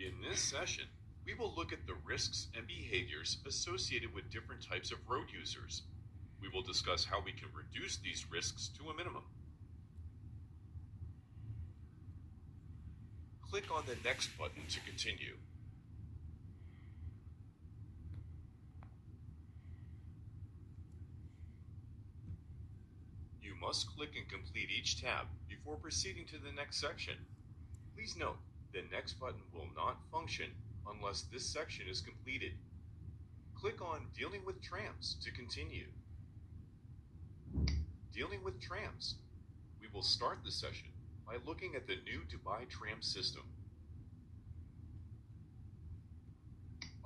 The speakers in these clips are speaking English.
In this session, we will look at the risks and behaviors associated with different types of road users. We will discuss how we can reduce these risks to a minimum. Click on the Next button to continue. You must click and complete each tab before proceeding to the next section. Please note, the Next button will not function unless this section is completed. Click on Dealing with Trams to continue. Dealing with trams. We will start the session by looking at the new Dubai tram system.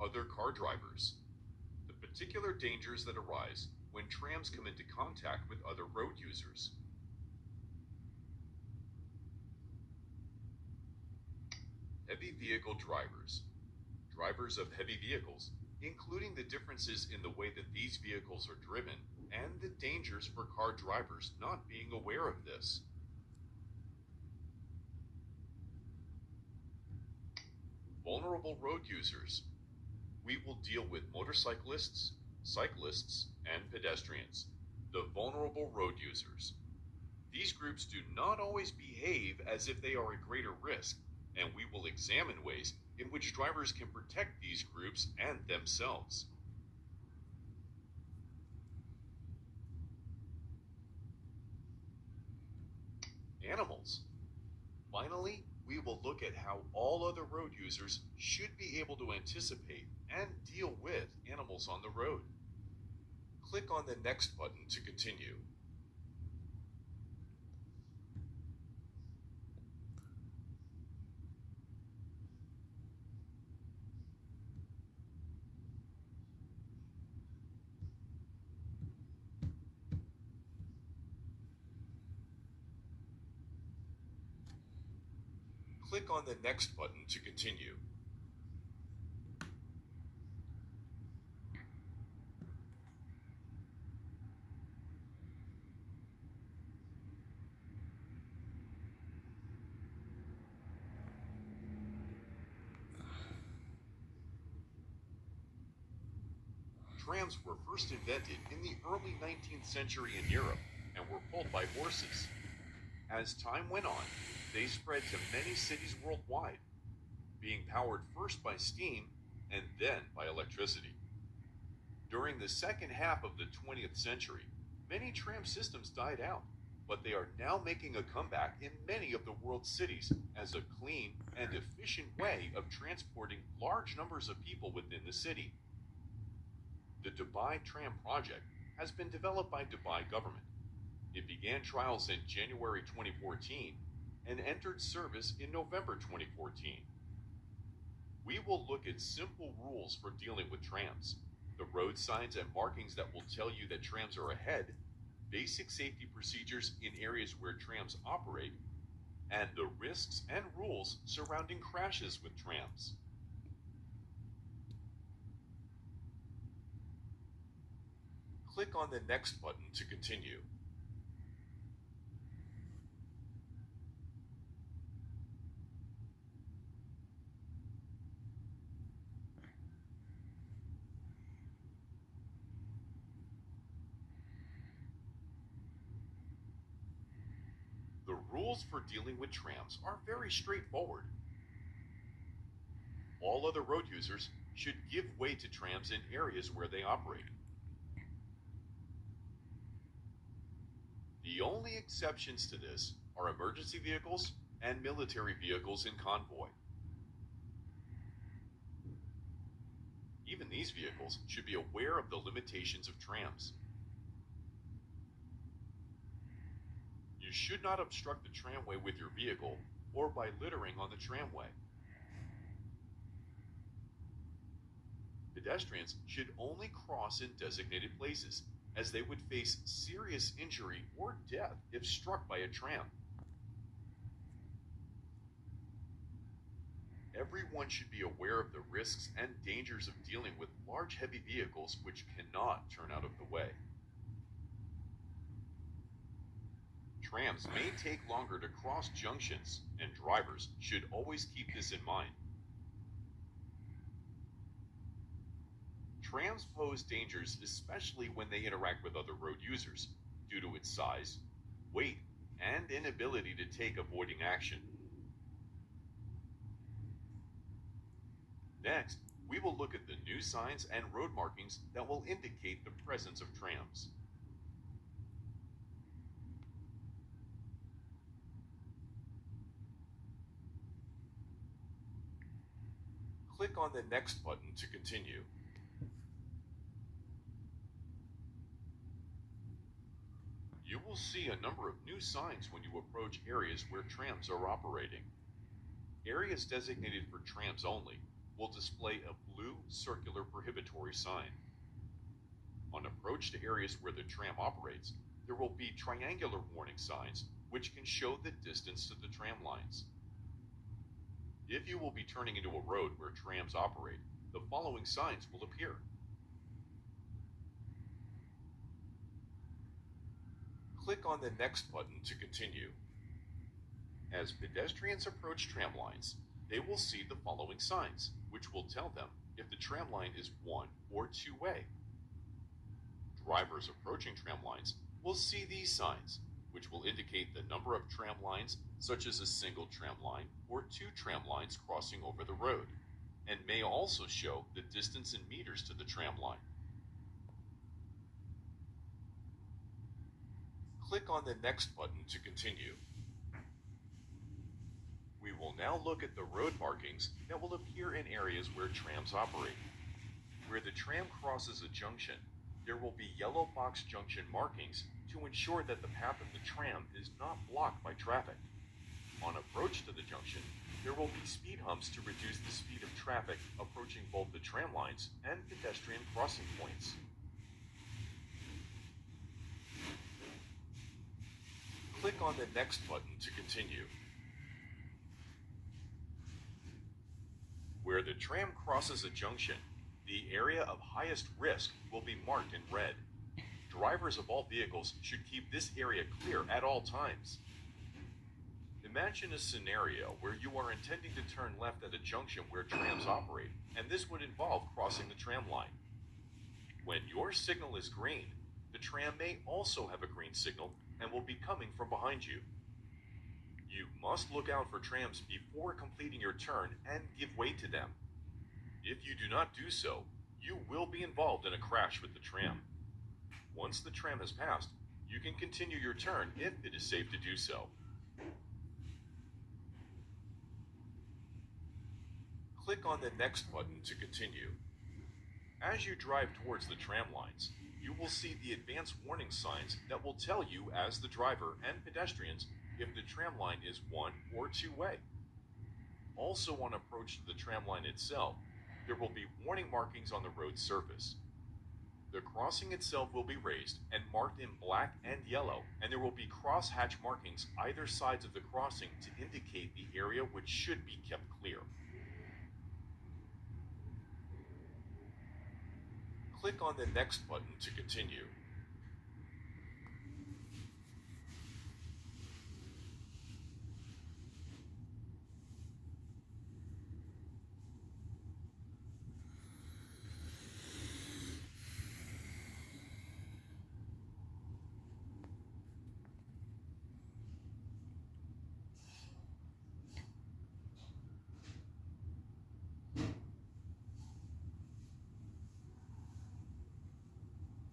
Other car drivers. The particular dangers that arise when trams come into contact with other road users. Heavy vehicle drivers. Drivers of heavy vehicles, including the differences in the way that these vehicles are driven and the dangers for car drivers not being aware of this. Vulnerable road users. We will deal with motorcyclists, cyclists, and pedestrians, the vulnerable road users. These groups do not always behave as if they are a greater risk, and we will examine ways in which drivers can protect these groups and themselves. Animals. Finally, we will look at how all other road users should be able to anticipate and deal with animals on the road. Click on the Next button to continue. Click on the Next button to continue. Trams were first invented in the early 19th century in Europe and were pulled by horses. As time went on, they spread to many cities worldwide, being powered first by steam and then by electricity. During the second half of the 20th century, many tram systems died out, but they are now making a comeback in many of the world's cities as a clean and efficient way of transporting large numbers of people within the city. The Dubai Tram Project has been developed by Dubai government. It began trials in January 2014 and entered service in November 2014. We will look at simple rules for dealing with trams, the road signs and markings that will tell you that trams are ahead, basic safety procedures in areas where trams operate, and the risks and rules surrounding crashes with trams. Click on the Next button to continue. The rules for dealing with trams are very straightforward. All other road users should give way to trams in areas where they operate. The only exceptions to this are emergency vehicles and military vehicles in convoy. Even these vehicles should be aware of the limitations of trams. You should not obstruct the tramway with your vehicle or by littering on the tramway. Pedestrians should only cross in designated places, as they would face serious injury or death if struck by a tram. Everyone should be aware of the risks and dangers of dealing with large heavy vehicles which cannot turn out of the way. Trams may take longer to cross junctions, and drivers should always keep this in mind. Trams pose dangers, especially when they interact with other road users, due to its size, weight, and inability to take avoiding action. Next, we will look at the new signs and road markings that will indicate the presence of trams. Click on the Next button to continue. You will see a number of new signs when you approach areas where trams are operating. Areas designated for trams only will display a blue circular prohibitory sign. On approach to areas where the tram operates, there will be triangular warning signs which can show the distance to the tram lines. If you will be turning into a road where trams operate, the following signs will appear. Click on the Next button to continue. As pedestrians approach tram lines, they will see the following signs, which will tell them if the tram line is one or two-way. Drivers approaching tram lines will see these signs, which will indicate the number of tram lines, such as a single tram line or two tram lines crossing over the road, and may also show the distance in meters to the tram line. Click on the Next button to continue. We will now look at the road markings that will appear in areas where trams operate. Where the tram crosses a junction, there will be yellow box junction markings to ensure that the path of the tram is not blocked by traffic. On approach to the junction, there will be speed humps to reduce the speed of traffic approaching both the tram lines and pedestrian crossing points. Click on the Next button to continue. Where the tram crosses a junction, the area of highest risk will be marked in red. Drivers of all vehicles should keep this area clear at all times. Imagine a scenario where you are intending to turn left at a junction where trams operate, and this would involve crossing the tram line. When your signal is green, the tram may also have a green signal and will be coming from behind you. You must look out for trams before completing your turn and give way to them. If you do not do so, you will be involved in a crash with the tram. Once the tram has passed, you can continue your turn if it is safe to do so. Click on the Next button to continue. As you drive towards the tram lines, you will see the advance warning signs that will tell you as the driver and pedestrians if the tram line is one or two-way. Also on approach to the tram line itself, there will be warning markings on the road surface. The crossing itself will be raised and marked in black and yellow, and there will be crosshatch markings either sides of the crossing to indicate the area which should be kept clear. Click on the Next button to continue.